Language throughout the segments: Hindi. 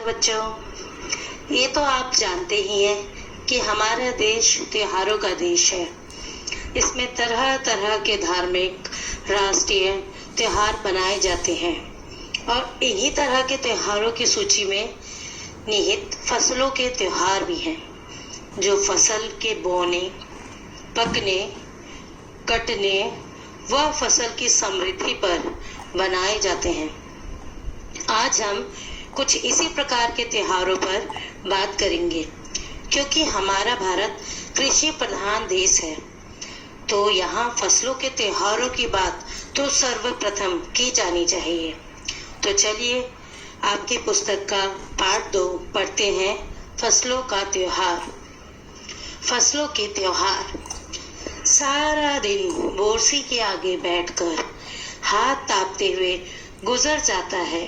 नमस्कार बच्चों। ये तो आप जानते ही हैं कि हमारा देश त्योहारों का देश है। इसमें तरह तरह के धार्मिक राष्ट्रीय त्योहार बनाए जाते हैं और इन्हीं तरह के त्योहारों की सूची में निहित फसलों के त्योहार भी हैं, जो फसल के बोने, पकने, कटने व फसल की समृद्धि पर बनाए जाते हैं। आज हम कुछ इसी प्रकार के त्योहारों पर बात करेंगे। क्योंकि हमारा भारत कृषि प्रधान देश है, तो यहाँ फसलों के त्योहारों की बात तो सर्वप्रथम की जानी चाहिए। तो चलिए आपकी पुस्तक का पाठ 2 पढ़ते हैं। फसलों का त्योहार। फसलों के त्योहार। सारा दिन बोरसी के आगे बैठकर हाथ तापते हुए गुजर जाता है।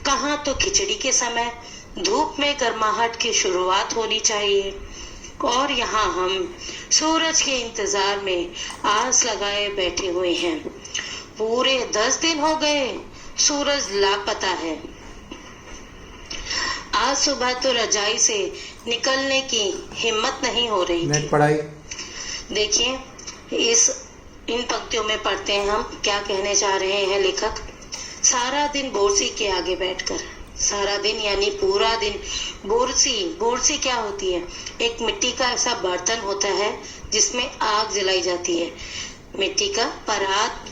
कहाँ तो खिचड़ी के समय धूप में गर्माहट की शुरुआत होनी चाहिए और यहाँ हम सूरज के इंतजार में आस लगाए बैठे हुए हैं। पूरे 10 दिन हो गए, सूरज लापता है। आज सुबह तो रजाई से निकलने की हिम्मत नहीं हो रही थी। पढ़ाई देखिए, इन पंक्तियों में पढ़ते हैं हम क्या कहने चाह रहे हैं लेखक। सारा दिन बोरसी के आगे बैठकर, सारा दिन यानी पूरा दिन। बोरसी क्या होती है? एक मिट्टी का ऐसा बर्तन होता है जिसमें आग जलाई जाती है। मिट्टी का परात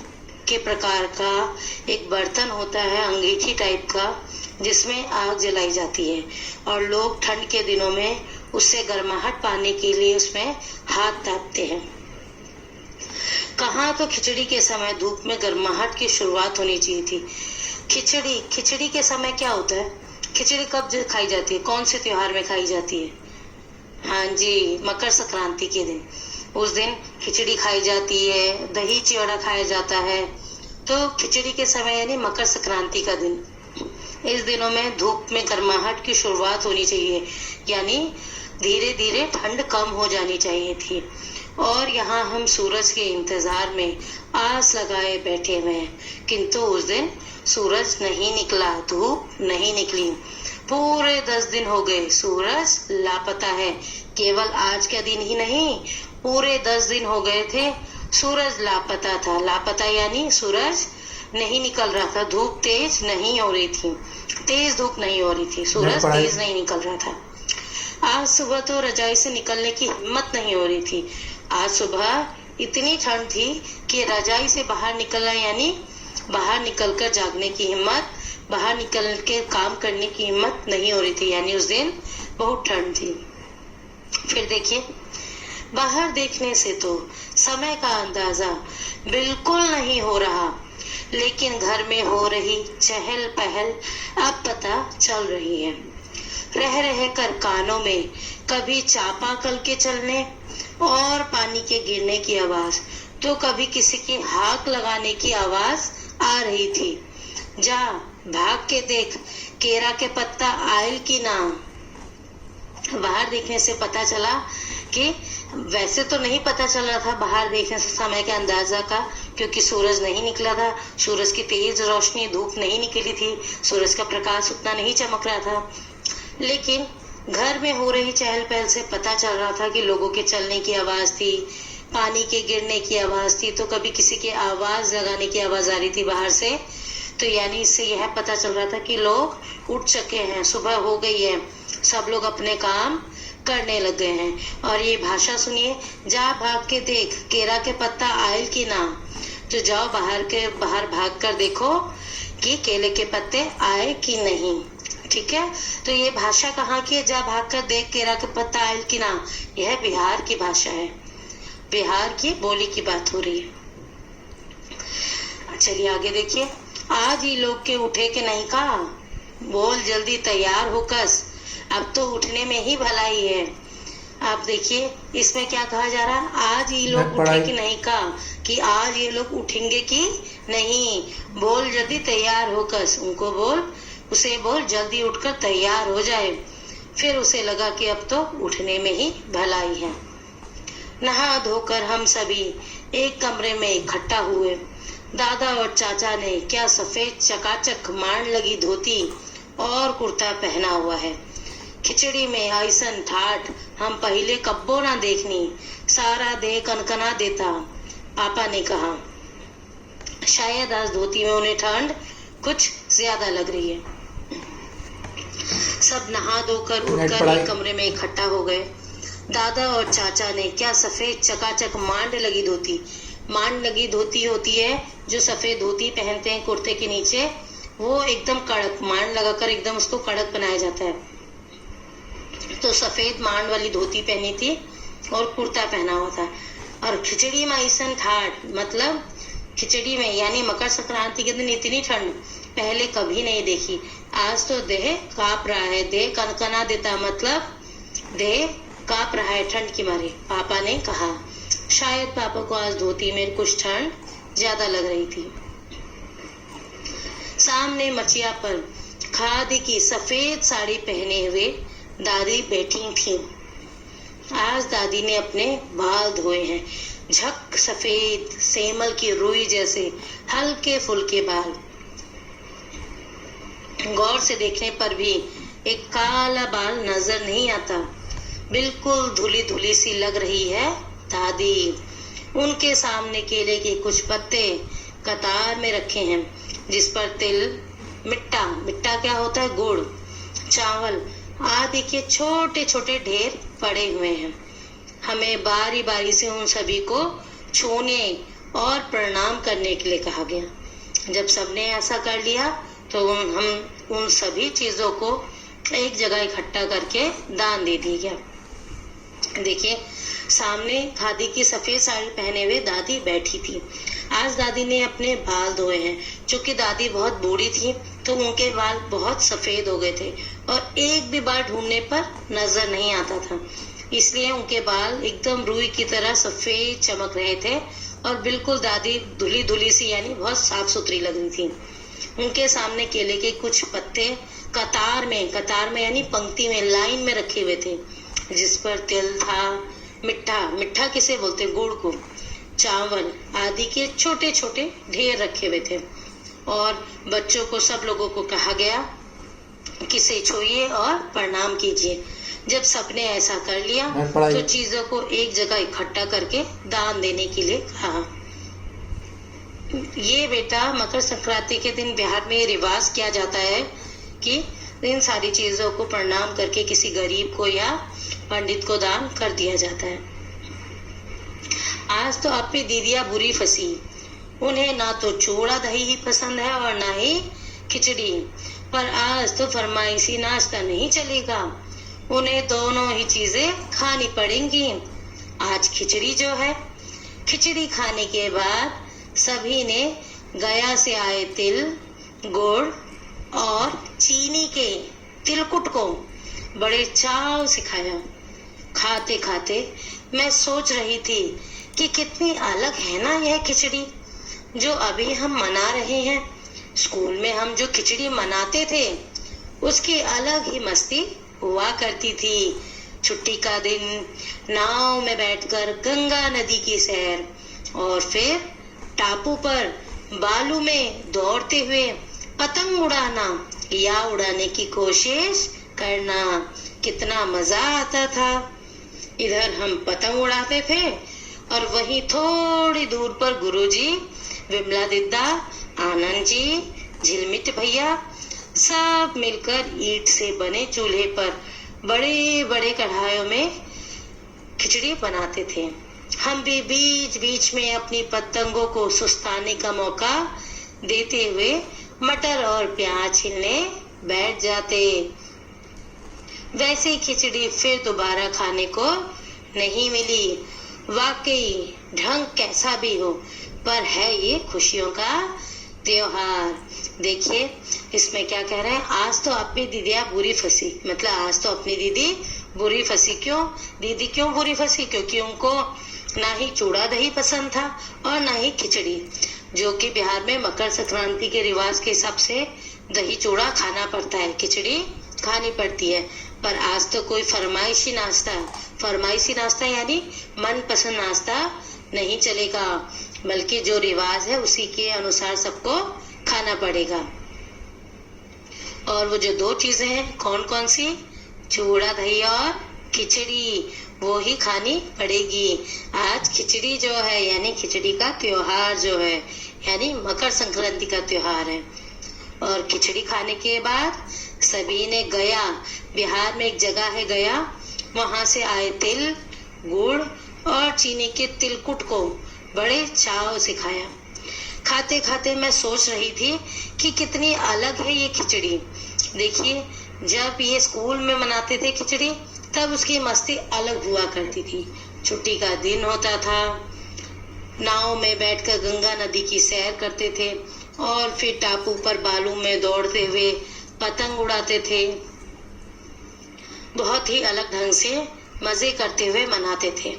के प्रकार का एक बर्तन होता है, अंगीठी टाइप का, जिसमें आग जलाई जाती है और लोग ठंड के दिनों में उससे गर्माहट पाने के लिए उसमें हाथ तापते हैं। कहाँ तो खिचड़ी के समय धूप में गर्माहट की शुरुआत होनी चाहिए थी। खिचड़ी के समय क्या होता है? खिचड़ी कब खाई जाती है? कौन से त्योहार में खाई जाती है? हाँ जी, मकर संक्रांति के दिन। उस दिन खिचड़ी खाई जाती है, दही चिवड़ा खाया जाता है। तो खिचड़ी के समय यानी मकर संक्रांति का दिन। इस दिनों में धूप में गर्माहट की शुरुआत होनी चाहिए, यानी धीरे धीरे ठंड कम हो जानी चाहिए थी। और यहाँ हम सूरज के इंतजार में आस लगाए बैठे हुए हैं, किंतु उस दिन सूरज नहीं निकला, धूप नहीं निकली। पूरे 10 दिन हो गए, सूरज लापता है। केवल आज का दिन ही नहीं, पूरे 10 दिन हो गए थे, सूरज लापता था। लापता यानी सूरज नहीं निकल रहा था, धूप तेज नहीं हो रही थी, तेज धूप नहीं हो रही थी, सूरज तेज नहीं निकल रहा था। आज सुबह तो रजाई से निकलने की हिम्मत नहीं हो रही थी। आज सुबह इतनी ठंड थी कि रजाई से बाहर निकलना यानी बाहर निकलकर जागने की हिम्मत, बाहर निकल के काम करने की हिम्मत नहीं हो रही थी, यानी उस दिन बहुत ठंड थी। फिर देखिए, बाहर देखने से तो समय का अंदाजा बिल्कुल नहीं हो रहा, लेकिन घर में हो रही चहल पहल अब पता चल रही है। रह रह कर कानों में कभी चापाकल के चलने और पानी के गिरने की आवाज, तो कभी किसी की हाक लगाने की आवाज आ रही थी। जा भाग के देख, केरा के पत्ता आयल की ना। बाहर देखने से पता चला कि वैसे तो नहीं पता चल रहा था बाहर देखने से समय के अंदाजा का, क्योंकि सूरज नहीं निकला था, सूरज की तेज रोशनी, धूप नहीं निकली थी, सूरज का प्रकाश उतना नहीं चमक रहा था। लेकिन घर में हो रही चहल पहल से पता चल रहा था कि लोगों के चलने की आवाज थी, पानी के गिरने की आवाज थी, तो कभी किसी के आवाज लगाने की आवाज आ रही थी बाहर से। तो यानी इससे यह पता चल रहा था कि लोग उठ चुके हैं, सुबह हो गई है, सब लोग अपने काम करने लग गए हैं। और ये भाषा सुनिए, जा भाग के देख, केरा के पत्ता आयल की ना। तो जाओ बाहर भाग कर देखो कि केले के पत्ते आए कि नहीं। ठीक है, तो ये भाषा कहाँ की है? जा भाग कर देख, केरा के पत्ता आयल की ना। यह बिहार की भाषा है, बिहार की बोली की बात हो रही है। चलिए आगे देखिए। आज ही लोग के उठे के नहीं का, बोल जल्दी तैयार हो कस, अब तो उठने में ही भलाई है। आप देखिए इसमें क्या कहा जा रहा है, आज ये लोग उठे कि नहीं का, कि आज ये लोग उठेंगे कि नहीं। बोल जल्दी तैयार हो कस, उनको बोल, उसे बोल जल्दी उठकर तैयार हो जाए। फिर उसे लगा कि अब तो उठने में ही भलाई है। नहा धोकर हम सभी एक कमरे में इकट्ठा हुए। दादा और चाचा ने क्या सफेद चकाचक मांड लगी धोती और कुर्ता पहना हुआ है। खिचड़ी में ऐसन ठाठ हम पहले कब्बो ना देखनी, सारा देह कनकना देता, पापा ने कहा। शायद आज धोती में उन्हें ठंड कुछ ज्यादा लग रही है। सब नहा धोकर उठकर एक कमरे में इकट्ठा हो गए। दादा और चाचा ने क्या सफेद चकाचक मांड लगी धोती होती है, जो सफेद धोती पहनते हैं कुर्ते के नीचे, वो एकदम कड़क मांड लगाकर एकदम उसको कड़क बनाया जाता है। तो सफेद मांड वाली धोती पहनी थी और कुर्ता पहना हुआ था। और खिचड़ी में ऐसन ठाठ, मतलब खिचड़ी में यानी मकर संक्रांति के दिन इतनी ठंड पहले कभी नहीं देखी। आज तो देह कांप रहा है, देह कनकना देता, मतलब देह कांप रहा है ठंड की मारे, पापा ने कहा। शायद पापा को आज धोती में कुछ ठंड ज्यादा लग रही थी। सामने मचिया पर खादी की सफेद साड़ी पहने हुए दादी बैठी थी। आज दादी ने अपने बाल धोए हैं, झक सफेद सेमल की रुई जैसे हल्के फुल्के बाल। गौर से देखने पर भी एक काला बाल नजर नहीं आता, बिल्कुल धुली धुली सी लग रही है दादी। उनके सामने केले के कुछ पत्ते कतार में रखे हैं, जिस पर तिल, मिट्टा क्या होता है, गुड़, चावल आदि के छोटे छोटे ढेर पड़े हुए हैं। हमें बारी बारी से उन सभी को छूने और प्रणाम करने के लिए कहा गया। जब सबने ऐसा कर लिया तो हम उन सभी चीजों को एक जगह इकट्ठा करके दान दे दिया गया। देखिए, सामने खादी की सफेद साड़ी पहने हुए दादी बैठी थी। आज दादी ने अपने बाल धोए हैं। चूंकि दादी बहुत बूढ़ी थी तो उनके बाल बहुत सफेद हो गए थे और एक भी बाल ढूंढने पर नजर नहीं आता था, इसलिए उनके बाल एकदम रुई की तरह सफेद चमक रहे थे और बिल्कुल दादी धुली धुली सी यानी बहुत साफ सुथरी लग रही थी। उनके सामने केले के कुछ पत्ते कतार में यानी पंक्ति में लाइन में रखे हुए थे, जिस पर तिल था, मिट्ठा किसे बोलते, गुड़ को, चावल आदि के छोटे छोटे ढेर रखे हुए थे। और बच्चों को, सब लोगों को कहा गया कि इसे छूइए और प्रणाम कीजिए। जब सबने ऐसा कर लिया तो चीजों को एक जगह इकट्ठा करके दान देने के लिए कहा। ये बेटा, मकर संक्रांति के दिन बिहार में रिवाज किया जाता है कि इन सारी चीजों को प्रणाम करके किसी गरीब को या पंडित को दान कर दिया जाता है। आज तो अपनी दीदियां बुरी फंसी। उन्हें ना तो चूड़ा दही ही पसंद है और ना ही खिचड़ी, पर आज तो फरमाइशी नाश्ता नहीं चलेगा, उन्हें दोनों ही चीजें खानी पड़ेंगी। आज खिचड़ी जो है, खिचड़ी खाने के बाद सभी ने गया से आए तिल, गुड़ और चीनी के तिलकुट को बड़े चाव से खाया। खाते खाते मैं सोच रही थी कि कितनी अलग है ना यह खिचड़ी जो अभी हम मना रहे हैं। स्कूल में हम जो खिचड़ी मनाते थे उसकी अलग ही मस्ती हुआ करती थी। छुट्टी का दिन, नाव में बैठकर गंगा नदी की सैर और फिर टापू पर बालू में दौड़ते हुए पतंग उड़ाना या उड़ाने की कोशिश करना, कितना मजा आता था। इधर हम पतंग उड़ाते थे और वहीं थोड़ी दूर पर गुरुजी, विमला दीदा, आनंद जी, झिलमिट भैया सब मिलकर ईंट से बने चूल्हे पर बड़े बड़े कढ़ाइयों में खिचड़ी बनाते थे। हम भी बीच बीच में अपनी पतंगों को सुस्ताने का मौका देते हुए मटर और प्याज छीलने बैठ जाते। वैसे खिचड़ी फिर दोबारा खाने को नहीं मिली। वाकई ढंग कैसा भी हो, पर है ये खुशियों का त्योहार। देखिए इसमें क्या कह रहे हैं, आज तो अपनी दीदियां बुरी फंसी, मतलब आज तो अपनी दीदी बुरी फंसी। क्यों दीदी क्यों बुरी फंसी? क्योंकि उनको ना ही चूड़ा दही पसंद था और ना ही खिचड़ी, जो कि बिहार में मकर संक्रांति के रिवाज के हिसाब से दही चूड़ा खाना पड़ता है, खिचड़ी खानी पड़ती है। पर आज तो कोई फरमाइशी नाश्ता यानी मनपसंद नाश्ता नहीं चलेगा, बल्कि जो रिवाज है उसी के अनुसार सबको खाना पड़ेगा। और वो जो 2 चीजें हैं कौन कौन सी, चूड़ा दही और खिचड़ी, वो ही खानी पड़ेगी। आज खिचड़ी जो है यानी खिचड़ी का त्योहार जो है यानी मकर संक्रांति का त्योहार है। और खिचड़ी खाने के बाद सभी ने गया, बिहार में एक जगह है गया, वहां से आए तिल, गुड़ और चीनी के तिलकुट को बड़े चाव से खाया। खाते खाते मैं सोच रही थी कि कितनी अलग है ये खिचड़ी। देखिए, जब ये स्कूल में मनाते थे खिचड़ी तब उसकी मस्ती अलग हुआ करती थी। छुट्टी का दिन होता था, नाव में बैठकर गंगा नदी की सैर करते थे और फिर टापू पर बालू में दौड़ते हुए पतंग उड़ाते थे। बहुत ही अलग ढंग से मजे करते हुए मनाते थे।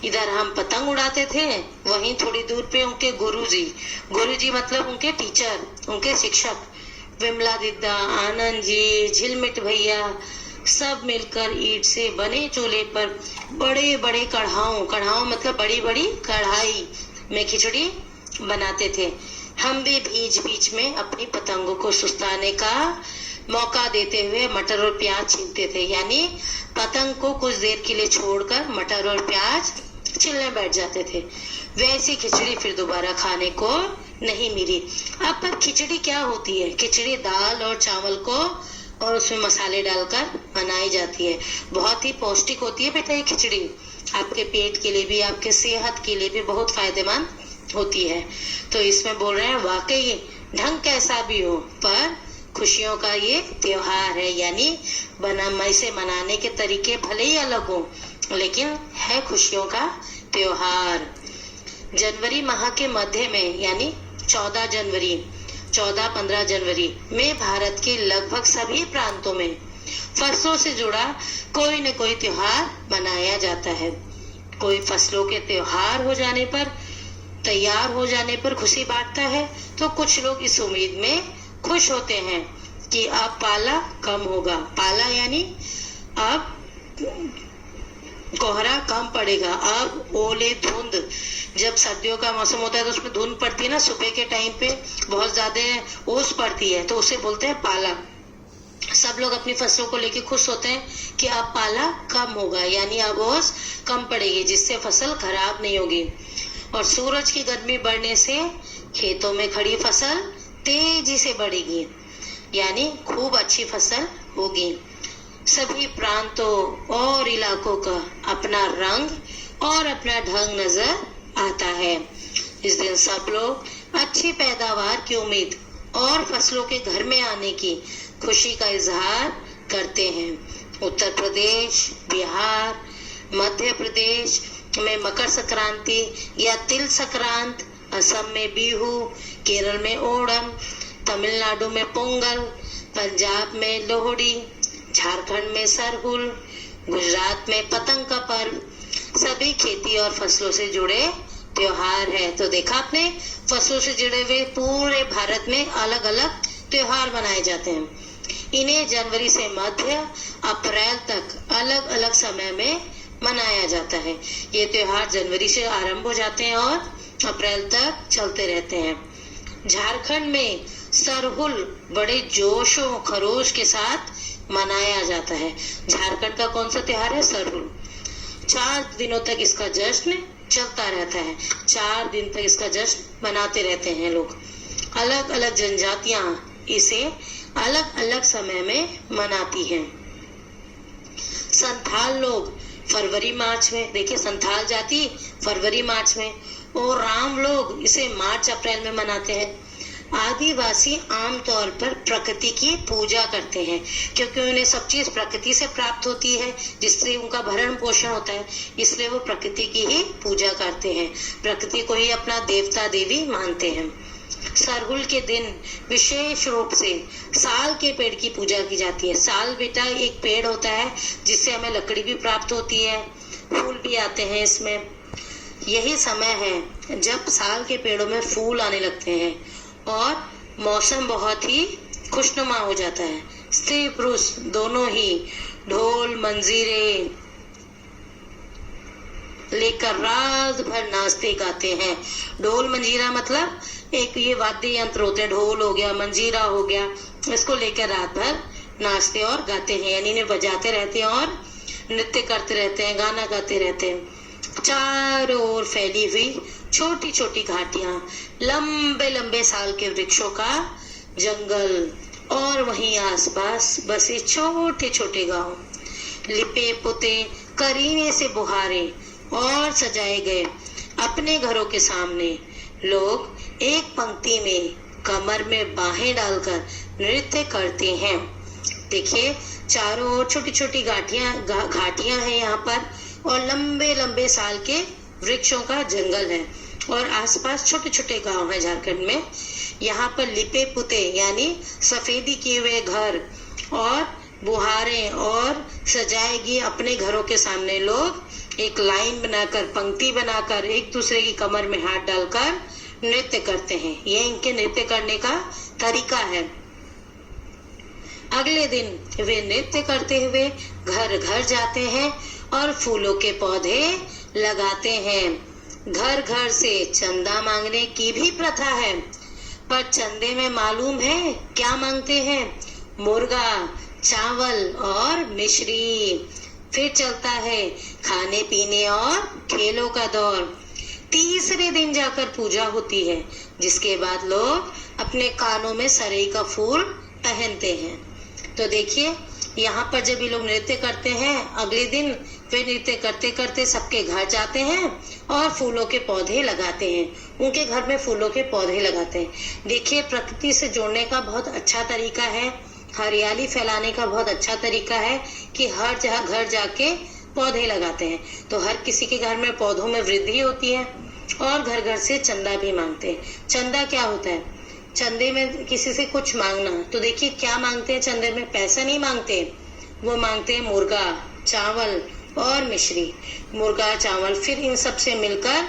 इधर हम पतंग उड़ाते थे, वहीं थोड़ी दूर पे उनके गुरुजी मतलब उनके टीचर, उनके शिक्षक विमला दीदा, आनंद जी, झिलमिट भैया सब मिलकर ईंट से बने चूल्हे पर बड़े बड़े कढ़ाओं मतलब बड़ी बड़ी कढ़ाई में खिचड़ी बनाते थे। हम भी बीच में अपनी पतंगों को सुस्ताने का मौका देते हुए मटर और प्याज छीलते थे, यानी पतंग को कुछ देर के लिए छोड़कर मटर और प्याज छिलने बैठ जाते थे। वैसी खिचड़ी फिर दोबारा खाने को नहीं मिली। अब पर खिचड़ी क्या होती है, खिचड़ी दाल और चावल को और उसमें मसाले डालकर बनाई जाती है। बहुत ही पौष्टिक होती है बेटा ये खिचड़ी, आपके पेट के लिए भी, आपके सेहत के लिए भी बहुत फायदेमंद होती है। तो इसमें बोल रहे हैं वाकई ढंग कैसा भी हो पर खुशियों का ये त्योहार है, यानी इसे मनाने के तरीके भले ही अलग हो लेकिन है खुशियों का त्योहार। जनवरी माह के मध्य में यानी 14-15 जनवरी में भारत के लगभग सभी प्रांतों में फसलों से जुड़ा कोई न कोई त्योहार मनाया जाता है। कोई फसलों के त्योहार हो जाने पर, तैयार हो जाने पर खुशी बांटता है, तो कुछ लोग इस उम्मीद में खुश होते हैं कि अब पाला कम होगा। पाला यानी अब कोहरा कम पड़ेगा, अब ओले धुंध, जब सर्दियों का मौसम होता है तो उसमें धुंध पड़ती है ना, सुबह के टाइम पे बहुत ज्यादा ओस पड़ती है तो उसे बोलते हैं पाला। सब लोग अपनी फसलों को लेके खुश होते हैं कि अब पाला कम होगा, यानी अब ओस कम पड़ेगी जिससे फसल खराब नहीं होगी। और सूरज की गर्मी बढ़ने से खेतों में खड़ी फसल तेजी से बढ़ेगी, यानी खूब अच्छी फसल होगी। सभी प्रांतों और इलाकों का अपना रंग और अपना ढंग नजर आता है। इस दिन सब लोग अच्छी पैदावार की उम्मीद और फसलों के घर में आने की खुशी का इजहार करते हैं। उत्तर प्रदेश, बिहार, मध्य प्रदेश में मकर संक्रांति या तिल संक्रांत, असम में बिहू, केरल में ओणम, तमिलनाडु में पोंगल, पंजाब में लोहड़ी, झारखंड में सरहुल, गुजरात में पतंग का पर्व, सभी खेती और फसलों से जुड़े त्योहार है। तो देखा आपने, फसलों से जुड़े हुए पूरे भारत में अलग अलग त्योहार मनाए जाते हैं। इन्हें जनवरी से मध्य अप्रैल तक अलग अलग समय में मनाया जाता है। ये त्योहार जनवरी से आरंभ हो जाते हैं और अप्रैल तक चलते रहते हैं। झारखंड में सरहुल बड़े जोश और खरोश के साथ मनाया जाता है। झारखंड का कौन सा त्योहार है? सरहुल। 4 दिनों तक इसका जश्न चलता रहता है। 4 दिन तक इसका जश्न मनाते रहते हैं लोग। अलग अलग जनजातियां इसे अलग अलग समय में मनाती हैं। संथाल लोग फरवरी मार्च में, देखिए संथाल जाति फरवरी मार्च में, और राम लोग इसे मार्च अप्रैल में मनाते हैं। आदिवासी आमतौर पर प्रकृति की पूजा करते हैं क्योंकि उन्हें सब चीज प्रकृति से प्राप्त होती है, जिससे उनका भरण पोषण होता है, इसलिए वो प्रकृति की ही पूजा करते हैं, प्रकृति को ही अपना देवता देवी मानते हैं। सरहुल के दिन विशेष रूप से साल के पेड़ की पूजा की जाती है। साल बेटा एक पेड़ होता है जिससे हमें लकड़ी भी प्राप्त होती है, फूल भी आते हैं इसमें। यही समय है जब साल के पेड़ों में फूल आने लगते हैं और मौसम बहुत ही खुशनुमा हो जाता है। स्त्री पुरुष दोनों ही ढोल मंजीरे लेकर रात भर नाचते गाते हैं। ढोल मंजीरा मतलब एक ये वाद्य यंत्र होते हैं, ढोल हो गया, मंजीरा हो गया, इसको लेकर रात भर नाचते और गाते हैं, यानी इन्हें बजाते रहते हैं और नृत्य करते रहते हैं, गाना गाते रहते हैं। चारों ओर फैली हुई छोटी छोटी घाटियां, लंबे लंबे साल के वृक्षों का जंगल और वहीं आसपास बसे छोटे छोटे गांव, लिपे पुते करीने से बुहारे और सजाए गए अपने घरों के सामने लोग एक पंक्ति में कमर में बाहें डालकर नृत्य करते हैं। देखिए चारों ओर छोटी छोटी घाटियां हैं यहाँ पर और लंबे लंबे साल के वृक्षों का जंगल है और आसपास छोटे छोटे गांव हैं झारखंड में। यहाँ पर लिपे पुते यानी सफेदी किए हुए घर और बुहारें और सजाएगी अपने घरों के सामने लोग एक लाइन बनाकर, पंक्ति बनाकर एक दूसरे की कमर में हाथ डालकर नृत्य करते हैं। ये इनके नृत्य करने का तरीका है। अगले दिन वे नृत्य करते हुए घर घर जाते हैं और फूलों के पौधे लगाते हैं। घर घर से चंदा मांगने की भी प्रथा है, पर चंदे में मालूम है क्या मांगते हैं? मुर्गा, चावल और मिश्री। फिर चलता है खाने पीने और खेलों का दौर। तीसरे दिन जाकर पूजा होती है, जिसके बाद लोग अपने कानों में सरई का फूल पहनते हैं। तो देखिए यहाँ पर जब ये लोग नृत्य करते हैं, अगले दिन वे नृत्य करते करते सबके घर जाते हैं और फूलों के पौधे लगाते हैं। उनके घर में फूलों के पौधे लगाते हैं। देखिए प्रकृति से जोड़ने का बहुत अच्छा तरीका है, हरियाली फैलाने का बहुत अच्छा तरीका है कि हर जगह घर जाके पौधे लगाते हैं। तो हर किसी के घर में पौधों में वृद्धि होती है और घर घर से चंदा भी मांगते हैं। चंदा क्या होता है? चंदे में किसी से कुछ मांगना। तो देखिए क्या मांगते हैं चंदे में? पैसा नहीं मांगते, वो मांगते हैं मुर्गा, चावल और मिश्री। मुर्गा, चावल, फिर इन सब से मिलकर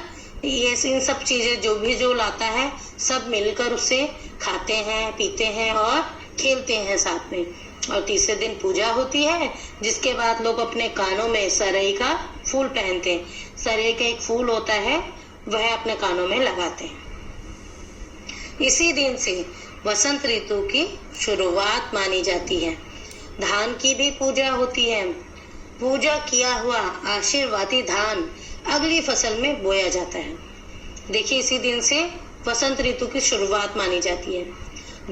ये इन सब चीजें जो लाता है सब मिलकर उसे खाते हैं, पीते हैं और खेलते हैं साथ में। और तीसरे दिन पूजा होती है, जिसके बाद लोग अपने कानों में सरई का फूल पहनते हैं। सरई का एक फूल होता है, वह अपने कानों में लगाते हैं। इसी दिन से वसंत ऋतु की शुरुआत मानी जाती है। धान की भी पूजा होती है। पूजा किया हुआ आशीर्वादी धान अगली फसल में बोया जाता है। देखिए इसी दिन से वसंत ऋतु की शुरुआत मानी जाती है।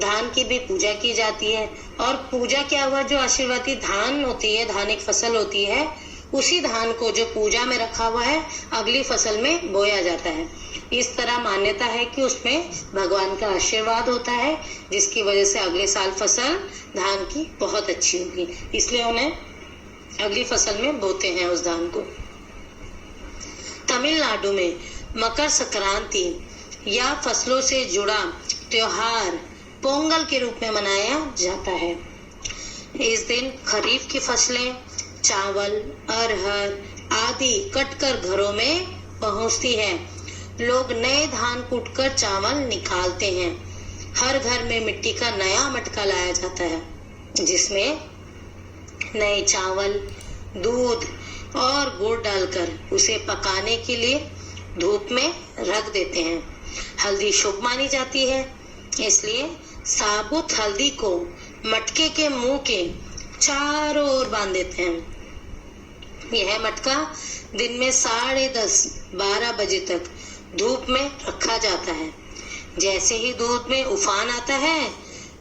धान की भी पूजा की जाती है और पूजा क्या हुआ, जो आशीर्वादी धान होती है, धान एक फसल होती है, उसी धान को जो पूजा में रखा हुआ है अगली फसल में बोया जाता है। इस तरह मान्यता है कि उसमें भगवान का आशीर्वाद होता है, जिसकी वजह से अगले साल फसल धान की बहुत अच्छी होगी, इसलिए उन्हें अगली फसल में बोते हैं उस धान को। तमिलनाडु में मकर संक्रांति या फसलों से जुड़ा त्योहार पोंगल के रूप में मनाया जाता है। इस दिन खरीफ की फसलें चावल, अरहर आदि कटकर घरों में पहुंचती है। लोग नए धान कूटकर चावल निकालते हैं। हर घर में मिट्टी का नया मटका लाया जाता है, जिसमें नए चावल, दूध और गुड़ डालकर उसे पकाने के लिए धूप में रख देते हैं। हल्दी शुभ मानी जाती है, इसलिए साबुत हल्दी को मटके के मुंह के चारों ओर बांध देते हैं। यह मटका दिन में 10:30-12 बजे तक धूप में रखा जाता है। जैसे ही दूध में उफान आता है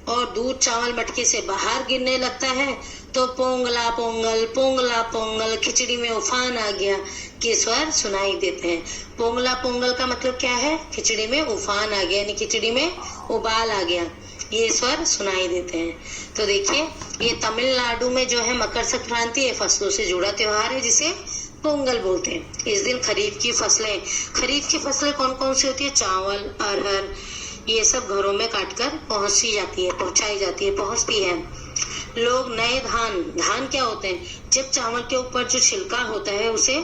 और दूध चावल मटके से बाहर गिरने लगता है, तो पोंगला पोंगल, पोंगला पोंगल, खिचड़ी में उफान आ गया के स्वर सुनाई देते हैं। पोंगला पोंगल का मतलब क्या है? खिचड़ी में उफान आ गया, यानी खिचड़ी में उबाल आ गया, ये स्वर सुनाई देते हैं। तो देखिए ये तमिलनाडु में जो है मकर संक्रांति, ये फसलों से जुड़ा त्योहार है जिसे पोंगल बोलते हैं। इस दिन खरीफ की फसलें कौन कौन सी होती है? चावल, अरहर, ये सब घरों में काटकर पहुंचती है। लोग नए धान क्या होते हैं? जब चावल के ऊपर जो छिलका होता है उसे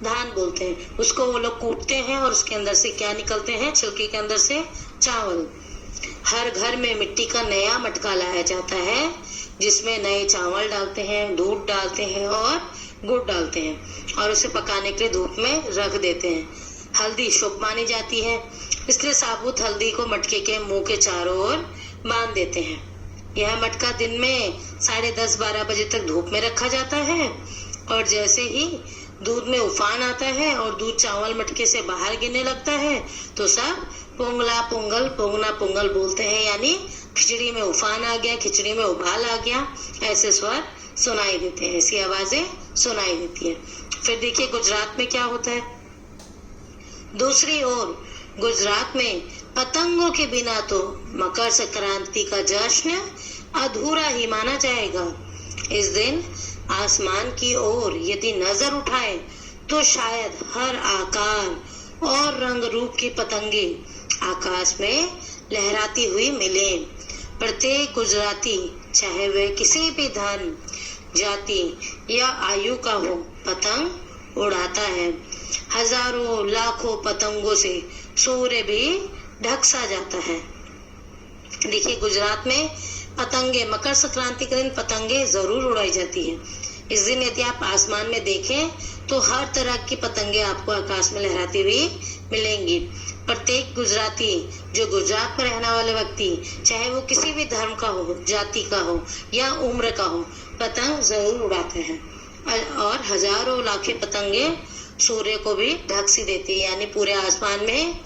धान बोलते हैं। उसको वो लोग कूटते हैं और उसके अंदर से क्या निकलते हैं? छिलके के अंदर से चावल। हर घर में मिट्टी का नया मटका लाया जाता है, जिसमें नए चावल डालते हैं, दूध डालते हैं और गुड़ डालते हैं और उसे पकाने के लिए धूप में रख देते हैं। हल्दी शुभ मानी जाती है, इसलिए साबुत हल्दी को मटके के मुंह के चारों ओर बांध देते हैं। यह मटका दिन में 10:30-12 बजे तक धूप में रखा जाता है और जैसे ही दूध में उफान आता है और दूध चावल मटके से बाहर गिरने लगता है तो सब पोंगला पोंगल पोंगना पोंगल बोलते हैं, यानी खिचड़ी में उफान आ गया, खिचड़ी में उबाल आ गया, ऐसे स्वर सुनाई देते हैं, ऐसी आवाजें सुनाई देती है। फिर देखिए गुजरात में क्या होता है। दूसरी ओर गुजरात में पतंगों के बिना तो मकर संक्रांति का जश्न अधूरा ही माना जाएगा। इस दिन आसमान की ओर यदि नजर उठाए तो शायद हर आकार और रंग रूप की पतंगे आकाश में लहराती हुई मिले। प्रत्येक गुजराती, चाहे वह किसी भी धर्म, जाति या आयु का हो, पतंग उड़ाता है। हजारों लाखों पतंगों से सूर्य भी ढक सा जाता है। देखिए गुजरात में पतंगे, मकर संक्रांति के दिन पतंगे जरूर उड़ाई जाती है। इस दिन यदि आप आसमान में देखें तो हर तरह की पतंगे आपको आकाश में लहराती हुई मिलेंगी। प्रत्येक गुजराती, जो गुजरात में रहने वाले व्यक्ति, चाहे वो किसी भी धर्म का हो, जाति का हो या उम्र का हो, पतंग जरूर उड़ाते हैं और हजारों लाखे पतंगे सूर्य को भी ढक सी देती है, यानी पूरे आसमान में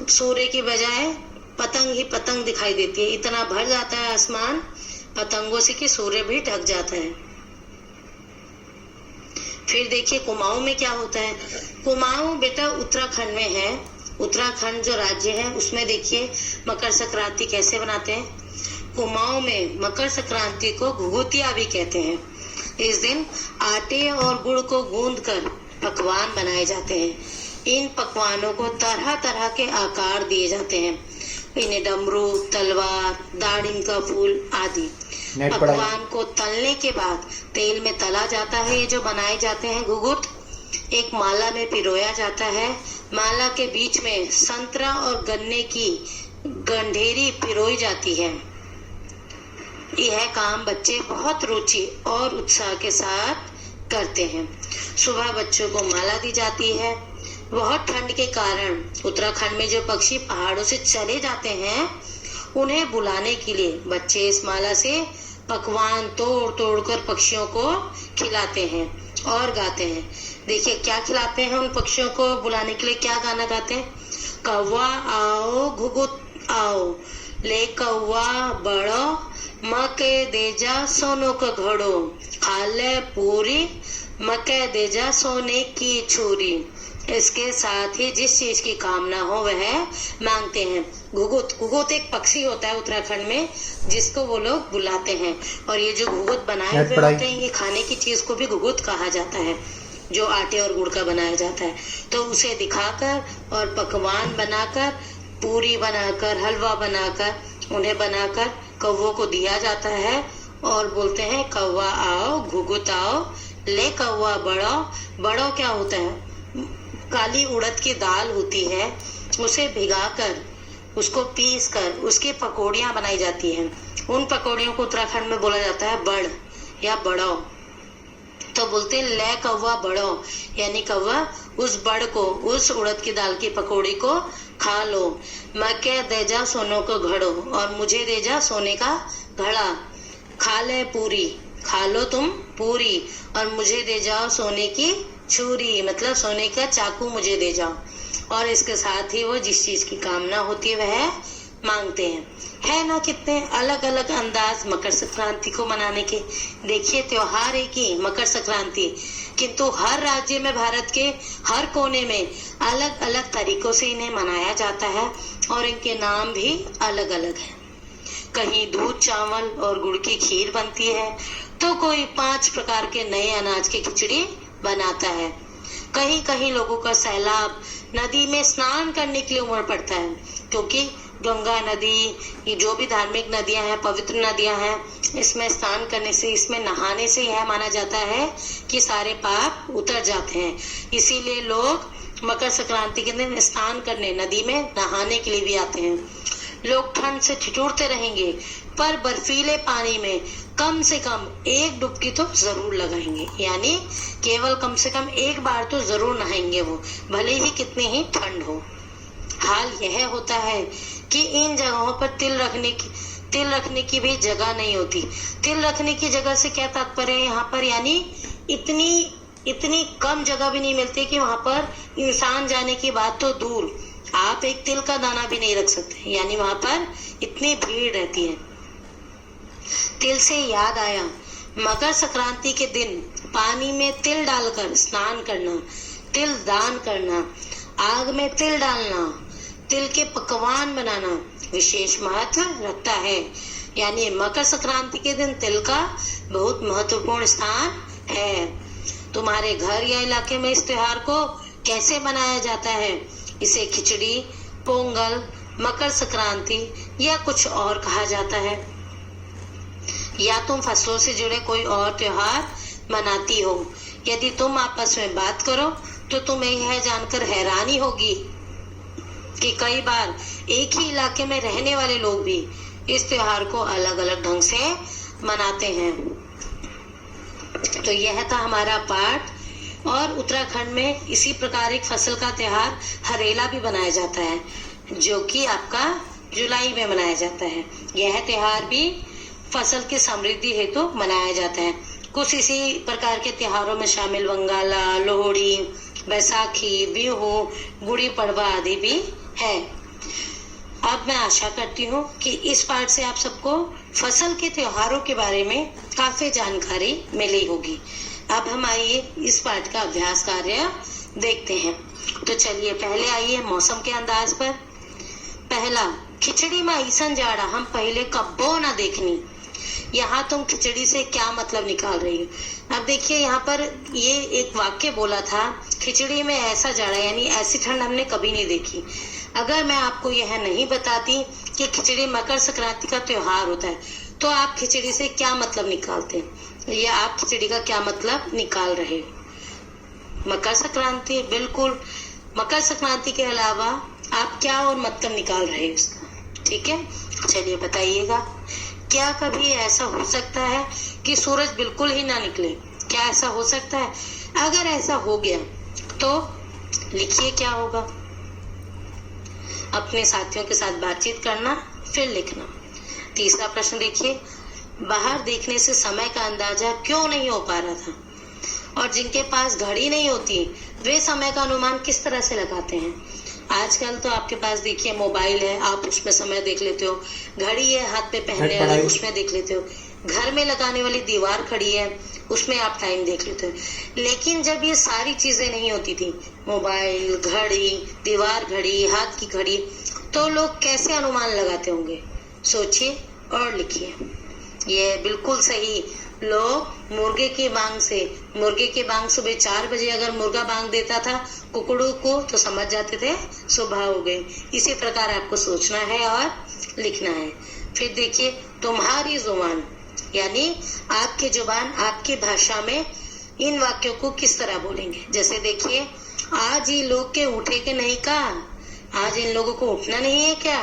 सूर्य की बजाय पतंग ही पतंग दिखाई देती है। इतना भर जाता है आसमान पतंगों से कि सूर्य भी ढक जाता है। फिर देखिए कुमाऊं में क्या होता है। कुमाऊं बेटा उत्तराखंड में है। उत्तराखंड जो राज्य है उसमें देखिए मकर संक्रांति कैसे बनाते हैं। कुमाऊं में मकर संक्रांति को घुघुतिया भी कहते हैं। इस दिन आटे और गुड़ को गूंदकर पकवान बनाए जाते हैं। इन पकवानों को तरह तरह के आकार दिए जाते हैं। इन्हें डमरू, तलवार, दाड़िम का फूल आदि। पकवान को तलने के बाद तेल में तला जाता है। ये जो बनाए जाते हैं घुघुत, एक माला में पिरोया जाता है। माला के बीच में संतरा और गन्ने की गंढेरी पिरोई जाती है। यह काम बच्चे बहुत रुचि और उत्साह के साथ करते हैं। सुबह बच्चों को माला दी जाती है। बहुत ठंड के कारण उत्तराखंड में जो पक्षी पहाड़ों से चले जाते हैं उन्हें बुलाने के लिए बच्चे इस माला से पकवान तोड़ तोड़ कर पक्षियों को खिलाते हैं और गाते हैं। देखिए क्या खिलाते हैं उन पक्षियों को बुलाने के लिए, क्या गाना गाते हैं। कौवा आओ घुघुत आओ, ले कौवा बड़ो, मके देजा सोनो का घड़ो, खाले पूरी, मके देजा सोने की छुरी। इसके साथ ही जिस चीज की कामना हो वह मांगते हैं। घुघुत एक पक्षी होता है उत्तराखंड में जिसको वो लोग बुलाते हैं। और ये जो घुघुत बनाए हुए होते हैं, ये खाने की चीज को भी घुघुत कहा जाता है, जो आटे और गुड़ का बनाया जाता है। तो उसे दिखाकर और पकवान बनाकर, पूरी बनाकर, हलवा बनाकर, उन्हें बनाकर कौवों को दिया जाता है और बोलते हैं कौवा आओ घुघुत आओ, ले कौवा बड़ो। बड़ो क्या होता है, काली उड़द की दाल होती है, उसे भिगाकर उसको पीस कर उसकी पकौड़ियां बनाई जाती हैं। उन पकौड़ियों को उत्तराखंड में बोला जाता है बड़ या बड़ो। तो बोलते हैं ले कौवा बड़ो, यानी कौवा उस बड़ को, उस उड़द की दाल की पकौड़ी को खा लो। मके दे जा सोनो को घड़ो, और मुझे दे जा सोने का घड़ा। खा ले पूरी, खा लो तुम पूरी, और मुझे दे जाओ सोने की छुरी, मतलब सोने का चाकू मुझे दे जाओ। और इसके साथ ही वो जिस चीज की कामना होती है वह मांगते हैं। है ना कितने अलग अलग अंदाज मकर संक्रांति को मनाने के। देखिए त्योहार एक ही मकर संक्रांति, किंतु हर राज्य में, भारत के हर कोने में अलग अलग तरीकों से इन्हें मनाया जाता है और इनके नाम भी अलग अलग है। कहीं दूध चावल और गुड़ की खीर बनती है तो कोई 5 प्रकार के नए अनाज की खिचड़ी बनाता है। कहीं कहीं लोगों का सैलाब नदी में स्नान करने के लिए उमड़ पड़ता है, क्योंकि गंगा नदी, ये जो भी धार्मिक नदियां हैं, पवित्र नदियां हैं, इसमें स्नान करने से, इसमें नहाने से यह माना जाता है कि सारे पाप उतर जाते हैं। इसीलिए लोग मकर संक्रांति के दिन स्नान करने नदी में नहाने के लिए भी आते हैं। लोग ठंड से ठिठुरते रहेंगे पर बर्फीले पानी में कम से कम एक डुबकी तो जरूर लगाएंगे, यानी केवल कम से कम एक बार तो जरूर नहाएंगे वो, भले ही कितनी ही ठंड हो। हाल यह होता है कि इन जगहों पर तिल रखने की भी जगह नहीं होती। तिल रखने की जगह से क्या तात्पर्य है यहाँ पर, यानी इतनी इतनी कम जगह भी नहीं मिलती कि वहां पर इंसान जाने की बात तो दूर, आप एक तिल का दाना भी नहीं रख सकते, यानी वहां पर इतनी भीड़ रहती है। तिल से याद आया, मकर संक्रांति के दिन पानी में तिल डालकर स्नान करना, तिल दान करना, आग में तिल डालना, तिल के पकवान बनाना विशेष महत्व रखता है। यानी मकर संक्रांति के दिन तिल का बहुत महत्वपूर्ण स्थान है। तुम्हारे घर या इलाके में इस त्योहार को कैसे मनाया जाता है? इसे खिचड़ी, पोंगल, मकर संक्रांति या कुछ और कहा जाता है, या तुम फसलों से जुड़े कोई और त्योहार मनाती हो। यदि तुम आपस में बात करो तो तुम्हें यह जानकर हैरानी होगी कि कई बार एक ही इलाके में रहने वाले लोग भी इस त्योहार को अलग अलग ढंग से मनाते हैं। तो यह था हमारा पाठ। और उत्तराखंड में इसी प्रकार एक फसल का त्योहार हरेला भी मनाया जाता है, जो कि आपका जुलाई में मनाया जाता है। यह त्योहार भी फसल की समृद्धि हेतु मनाया जाता है। कुछ इसी प्रकार के त्योहारों में शामिल वंगाला, लोहड़ी, बैसाखी, बिहू, गुड़ी पड़वा आदि भी है। अब मैं आशा करती हूँ कि इस पाठ से आप सबको फसल के त्योहारों के बारे में काफी जानकारी मिली होगी। अब हम आइए इस पाठ का अभ्यास कार्य देखते हैं। तो चलिए पहले आइए मौसम के अंदाज पर। पहला, खिचड़ी में ऐसन जाड़ा हम पहले कब्बो ना देखनी। यहाँ तुम खिचड़ी से क्या मतलब निकाल रही हो? अब देखिए यहाँ पर ये एक वाक्य बोला था, खिचड़ी में ऐसा जाड़ा, यानी ऐसी ठंड हमने कभी नहीं देखी। अगर मैं आपको यह नहीं बताती कि खिचड़ी मकर संक्रांति का त्योहार होता है, तो आप खिचड़ी से क्या मतलब निकालते हैं, या आप खिचड़ी का क्या मतलब निकाल रहे हो? मकर संक्रांति, बिल्कुल। मकर संक्रांति के अलावा आप क्या और मतलब निकाल रहे हो इसका? ठीक है, चलिए बताइएगा। क्या कभी ऐसा हो सकता है कि सूरज बिल्कुल ही ना निकले? क्या ऐसा हो सकता है? अगर ऐसा हो गया तो लिखिए क्या होगा। अपने साथियों के साथ बातचीत करना, फिर लिखना। तीसरा प्रश्न देखिए, बाहर देखने से समय का अंदाजा क्यों नहीं हो पा रहा था? और जिनके पास घड़ी नहीं होती वे समय का अनुमान किस तरह से लगाते हैं? आजकल तो आपके पास देखिए मोबाइल है, आप उसमें समय देख लेते हो, घड़ी है हाथ पे पहनने वाली, उसमें देख लेते हो, घर में लगाने वाली दीवार खड़ी है, उसमें आप टाइम देख लेते हो। लेकिन जब ये सारी चीजें नहीं होती थी, मोबाइल, घड़ी, दीवार घड़ी, हाथ की घड़ी, तो लोग कैसे अनुमान लगाते होंगे? सोचिए और लिखिए। ये बिल्कुल सही, लोग मुर्गे की बांग सुबह 4 बजे अगर मुर्गा बांग देता था कुकड़ू को, तो समझ जाते थे सुबह हो गई। इसी प्रकार आपको सोचना है और लिखना है। फिर देखिए, तुम्हारी जुबान, यानी आपकी जुबान, आपकी भाषा में इन वाक्यों को किस तरह बोलेंगे। जैसे देखिए, आज ये लोग के उठे के नहीं का, आज इन लोगों को उठना नहीं है क्या?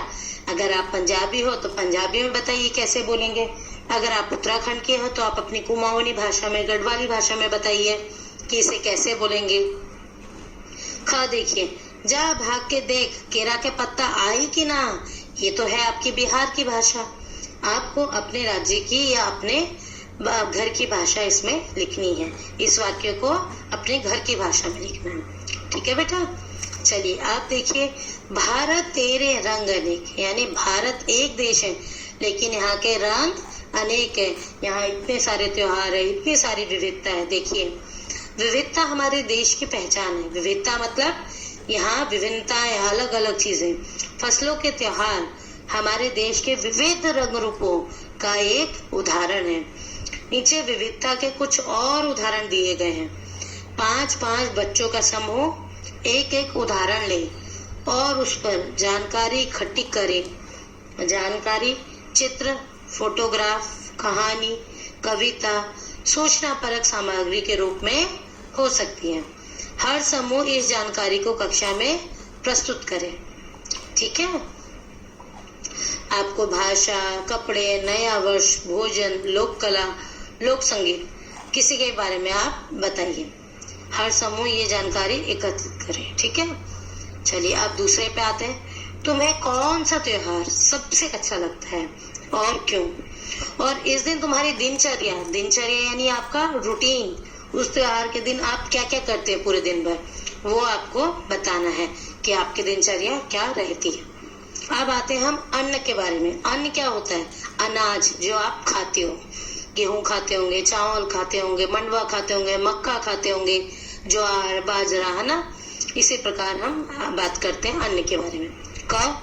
अगर आप पंजाबी हो तो पंजाबी में बताइए कैसे बोलेंगे। अगर आप उत्तराखंड के हो तो आप अपनी कुमाऊनी भाषा में, गढ़वाली भाषा में बताइए कि इसे कैसे बोलेंगे। खा देखिए, जा भाग के देख केरा के पत्ता आई कि ना, ये तो है आपकी बिहार की भाषा। आपको अपने राज्य की या अपने घर की भाषा इसमें लिखनी है। इस वाक्य को अपने घर की भाषा में लिखना है। ठीक है बेटा, चलिए आप देखिए, भारत तेरे रंग अनेक, यानी भारत एक देश है लेकिन यहाँ के रंग अनेक है। यहाँ इतने सारे त्योहार है, इतनी सारी विविधता है। देखिए, विविधता हमारे देश की पहचान है। विविधता मतलब यहाँ विभिन्नताएं, अलग अलग चीजें। फसलों के त्योहार हमारे देश के विविध रंग रूपों का एक उदाहरण है। नीचे विविधता के कुछ और उदाहरण दिए गए हैं। 5-5 बच्चों का समूह एक एक उदाहरण ले और उस पर जानकारी इकट्ठी करे। जानकारी चित्र, फोटोग्राफ, कहानी, कविता, सूचना परक सामग्री के रूप में हो सकती है। हर समूह इस जानकारी को कक्षा में प्रस्तुत करे। ठीक है, आपको भाषा, कपड़े, नया वर्ष, भोजन, लोक कला, लोक संगीत, किसी के बारे में आप बताइए। हर समूह ये जानकारी एकत्रित करे। ठीक है, चलिए अब दूसरे पे आते हैं। तुम्हें कौन सा त्योहार सबसे अच्छा लगता है? और क्यों? और इस दिन तुम्हारी दिनचर्या यानी आपका रूटीन, उस त्योहार के दिन आप क्या क्या करते हैं पूरे दिन भर, वो आपको बताना है कि आपकी दिनचर्या क्या रहती है। अब आते हैं हम अन्न के बारे में। अन्न क्या होता है? अनाज जो आप खाते हो। गेहूं खाते होंगे, चावल खाते होंगे, मंडवा खाते होंगे, मक्का खाते होंगे, ज्वार, बाजरा, है ना। इसी प्रकार हम बात करते हैं अन्न के बारे में। कब?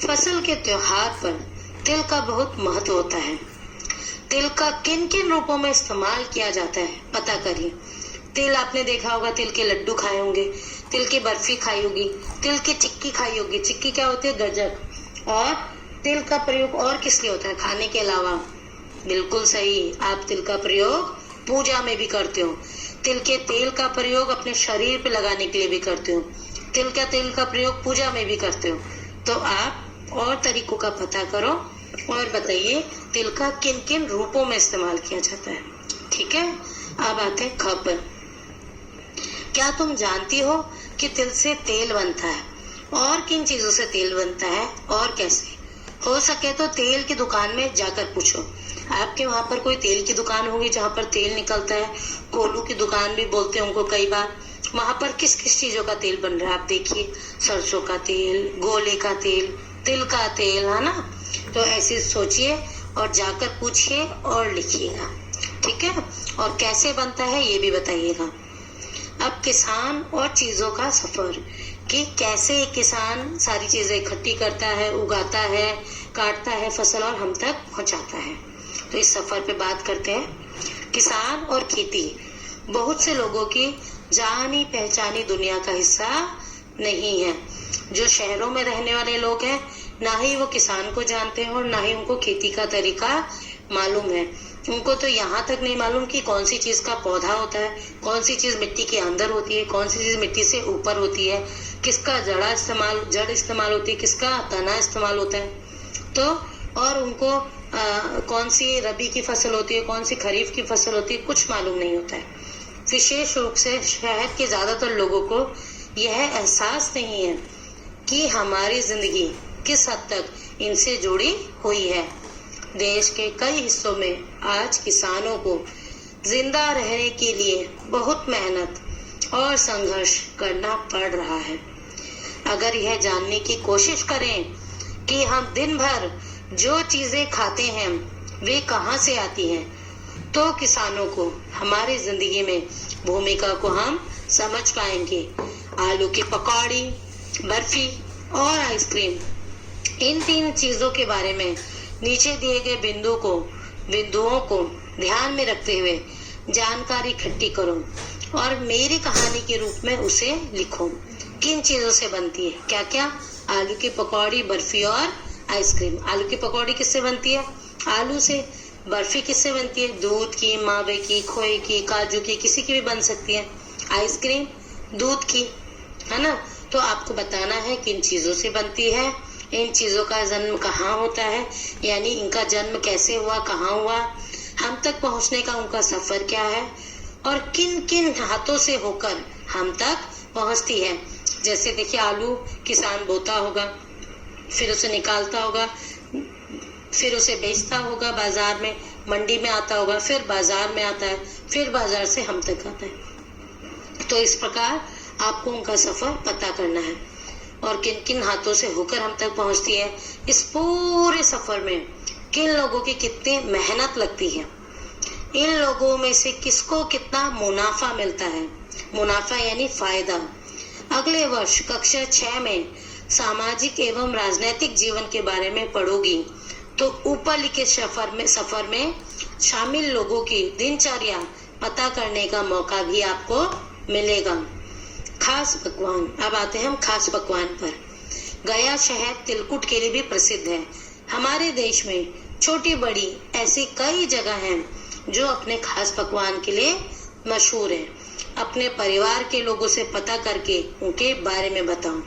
फसल के त्योहार पर तिल का बहुत महत्व होता है। तिल का किन किन रूपों में इस्तेमाल किया जाता है पता करिए। तिल आपने देखा होगा, तिल के लड्डू खाए होंगे, तिल की बर्फी खाई होगी, तिल की चिक्की खाई होगी। चिक्की क्या होती है? गज्जक। और तिल का प्रयोग और किस लिए होता है खाने के अलावा? बिल्कुल सही, आप तिल का प्रयोग पूजा में भी करते हो। तिल के तेल का प्रयोग अपने शरीर पे लगाने के लिए भी करते हो। तिल का प्रयोग पूजा में भी करते हो। तो आप और तरीकों का पता करो और बताइए तिल का किन किन रूपों में इस्तेमाल किया जाता है। ठीक है, अब आते हैं ख पर। क्या तुम जानती हो कि तिल से तेल बनता है? और किन चीजों से तेल बनता है और कैसे? हो सके तो तेल की दुकान में जाकर पूछो। आपके वहां पर कोई तेल की दुकान होगी जहाँ पर तेल निकलता है। कोल्हू की दुकान भी बोलते हैं उनको कई बार। वहां पर किस किस चीजों का तेल बन रहा है आप देखिए। सरसों का तेल, गोले का तेल, तिल का तेल, है ना। तो ऐसे सोचिए और जाकर पूछिए और लिखिएगा। ठीक है, और कैसे बनता है ये भी बताइएगा। अब किसान और चीजों का सफर, कि कैसे किसान सारी चीजें इकट्ठी करता है, उगाता है, काटता है फसल और हम तक पहुंचाता है। तो इस सफर पे बात करते हैं। किसान और खेती बहुत से लोगों की जानी पहचानी दुनिया का हिस्सा नहीं है। जो शहरों में रहने वाले लोग हैं, ना ही वो किसान को जानते हैं और ना ही उनको खेती का तरीका मालूम है। उनको तो यहाँ तक नहीं मालूम कि कौन सी चीज का पौधा होता है, कौन सी चीज मिट्टी के अंदर होती है, कौन सी चीज मिट्टी से ऊपर होती है, किसका जड़ इस्तेमाल होती है, किसका तना इस्तेमाल होता है। तो और उनको कौन सी रबी की फसल होती है, कौन सी खरीफ की फसल होती है, कुछ मालूम नहीं होता है। विशेष रूप से शहर के ज्यादातर लोगों को यह एहसास नहीं है कि हमारी जिंदगी किस हद तक इनसे जुड़ी हुई है। देश के कई हिस्सों में आज किसानों को जिंदा रहने के लिए बहुत मेहनत और संघर्ष करना पड़ रहा है। अगर यह जानने की कोशिश करें कि हम दिन भर जो चीजें खाते हैं वे कहाँ से आती हैं, तो किसानों को हमारी जिंदगी में भूमिका को हम समझ पाएंगे। आलू की पकौड़ी, बर्फी और आइसक्रीम, इन तीन चीजों के बारे में नीचे दिए गए बिंदुओं को ध्यान में रखते हुए जानकारी इकट्ठी करो और मेरी कहानी के रूप में उसे लिखो। किन चीजों से बनती है? क्या क्या? आलू की पकौड़ी, बर्फी और आइसक्रीम। आलू की पकौड़ी किससे बनती है? आलू से। बर्फी किससे बनती है? दूध की, मावे की, खोए की, काजू की, किसी की भी बन सकती है। आइसक्रीम दूध की, है ना। तो आपको बताना है किन चीजों से बनती है, इन चीजों का जन्म कहाँ होता है, यानी इनका जन्म कैसे हुआ, कहाँ हुआ, हम तक पहुंचने का उनका सफर क्या है और किन किन हाथों से होकर हम तक पहुंचती है। जैसे देखिए, आलू किसान बोता होगा, फिर उसे निकालता होगा, फिर उसे बेचता होगा बाजार में, मंडी में आता होगा, फिर बाजार में आता है, फिर बाजार से हम तक आता है। तो इस प्रकार आपको उनका सफर पता करना है और किन किन हाथों से होकर हम तक पहुंचती है। इस पूरे सफर में किन लोगों की कितनी मेहनत लगती है, इन लोगों में से किसको कितना मुनाफा मिलता है। मुनाफा यानी फायदा। अगले वर्ष कक्षा 6 में सामाजिक एवं राजनैतिक जीवन के बारे में पढ़ोगी तो ऊपर लिखे सफर में शामिल लोगों की दिनचर्या पता करने का मौका भी आपको मिलेगा। खास पकवान। अब आते हैं हम खास पकवान पर। गया शहर तिलकुट के लिए भी प्रसिद्ध है। हमारे देश में छोटी बड़ी ऐसी कई जगह हैं जो अपने खास पकवान के लिए मशहूर है। अपने परिवार के लोगों से पता करके उनके बारे में बताओ।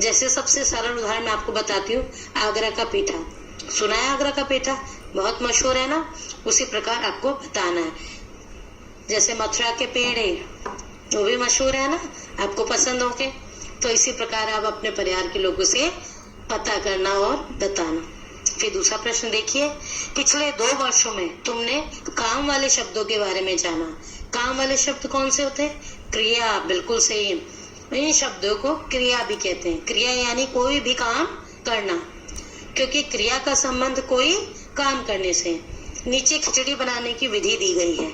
जैसे सबसे सरल उदाहरण मैं आपको बताती हूँ, आगरा का पेठा। सुना है आगरा का पेठा? बहुत मशहूर है ना। उसी प्रकार आपको बताना है। जैसे मथुरा के पेड़े, वो भी मशहूर है ना, आपको पसंद होंगे। तो इसी प्रकार आप अपने परिवार के लोगों से पता करना और बताना। फिर दूसरा प्रश्न देखिए, पिछले 2 वर्षों में तुमने काम वाले शब्दों के बारे में जाना। काम वाले शब्द कौन से होते हैं? क्रिया, बिल्कुल सही। इन शब्दों को क्रिया भी कहते हैं। क्रिया यानी कोई भी काम करना, क्योंकि क्रिया का संबंध कोई काम करने से। नीचे खिचड़ी बनाने की विधि दी गई है,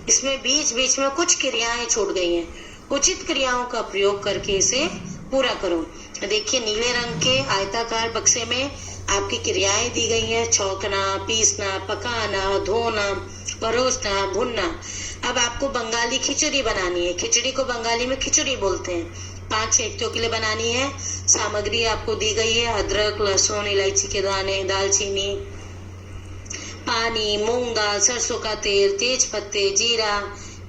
इसमें बीच बीच में कुछ क्रियाएं छूट गई हैं। उचित क्रियाओं का प्रयोग करके इसे पूरा करो। देखिए, नीले रंग के आयताकार बक्से में आपकी क्रियाएं दी गई हैं। छौंकना, पीसना, पकाना, धोना, परोसना, भुनना। अब आपको बंगाली खिचड़ी बनानी है। खिचड़ी को बंगाली में खिचड़ी बोलते हैं। 5 व्यक्तियों के लिए बनानी है। सामग्री आपको दी गई है, अदरक, लहसुन, इलायची के दाने, दालचीनी, पानी, मूंग दाल, सरसों का तेल, तेज पत्ते, जीरा,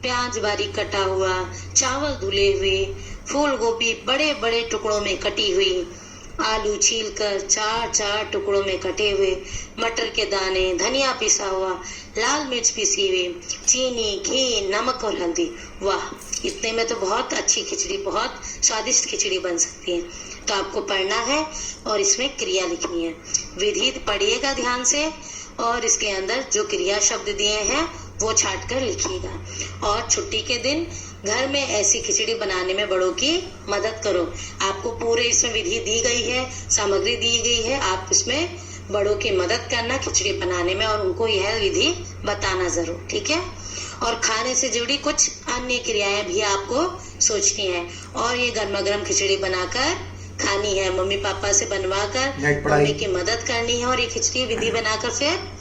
प्याज बारीक कटा हुआ, चावल धुले हुए, फूल गोभी बड़े बड़े टुकड़ों में कटी हुई, आलू छीलकर 4-4 टुकड़ों में कटे हुए, मटर के दाने, धनिया पिसा हुआ, लाल मिर्च पिसी हुई, चीनी, घी, नमक और हल्दी। वाह, इतने में तो बहुत अच्छी खिचड़ी, बहुत स्वादिष्ट खिचड़ी बन सकती है। तो आपको पढ़ना है और इसमें क्रिया लिखनी है। विधि पढ़िएगा ध्यान से और इसके अंदर जो क्रिया शब्द दिए हैं वो छाट कर लिखिएगा। और छुट्टी के दिन घर में ऐसी खिचड़ी बनाने में बड़ों की मदद करो। आपको पूरे इसमें विधि दी गई है, सामग्री दी गई है, आप इसमें बड़ों की मदद करना खिचड़ी बनाने में और उनको यह विधि बताना जरूर, ठीक है। और खाने से जुड़ी कुछ अन्य क्रियाएं भी आपको सोचनी है और ये गर्मा गर्म खिचड़ी बनाकर खानी है। मम्मी पापा से बनवाकर मम्मी की मदद करनी है और ये खिचड़ी विधि बनाकर फिर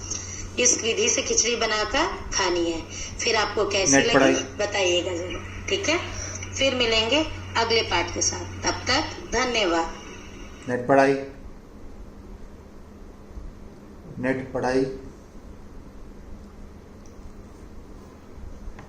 इस विधि से खिचड़ी बनाकर खानी है। फिर आपको कैसी लगी बताइएगा जरूर, ठीक है। फिर मिलेंगे अगले पाठ के साथ, तब तक धन्यवाद। नेट पढ़ाई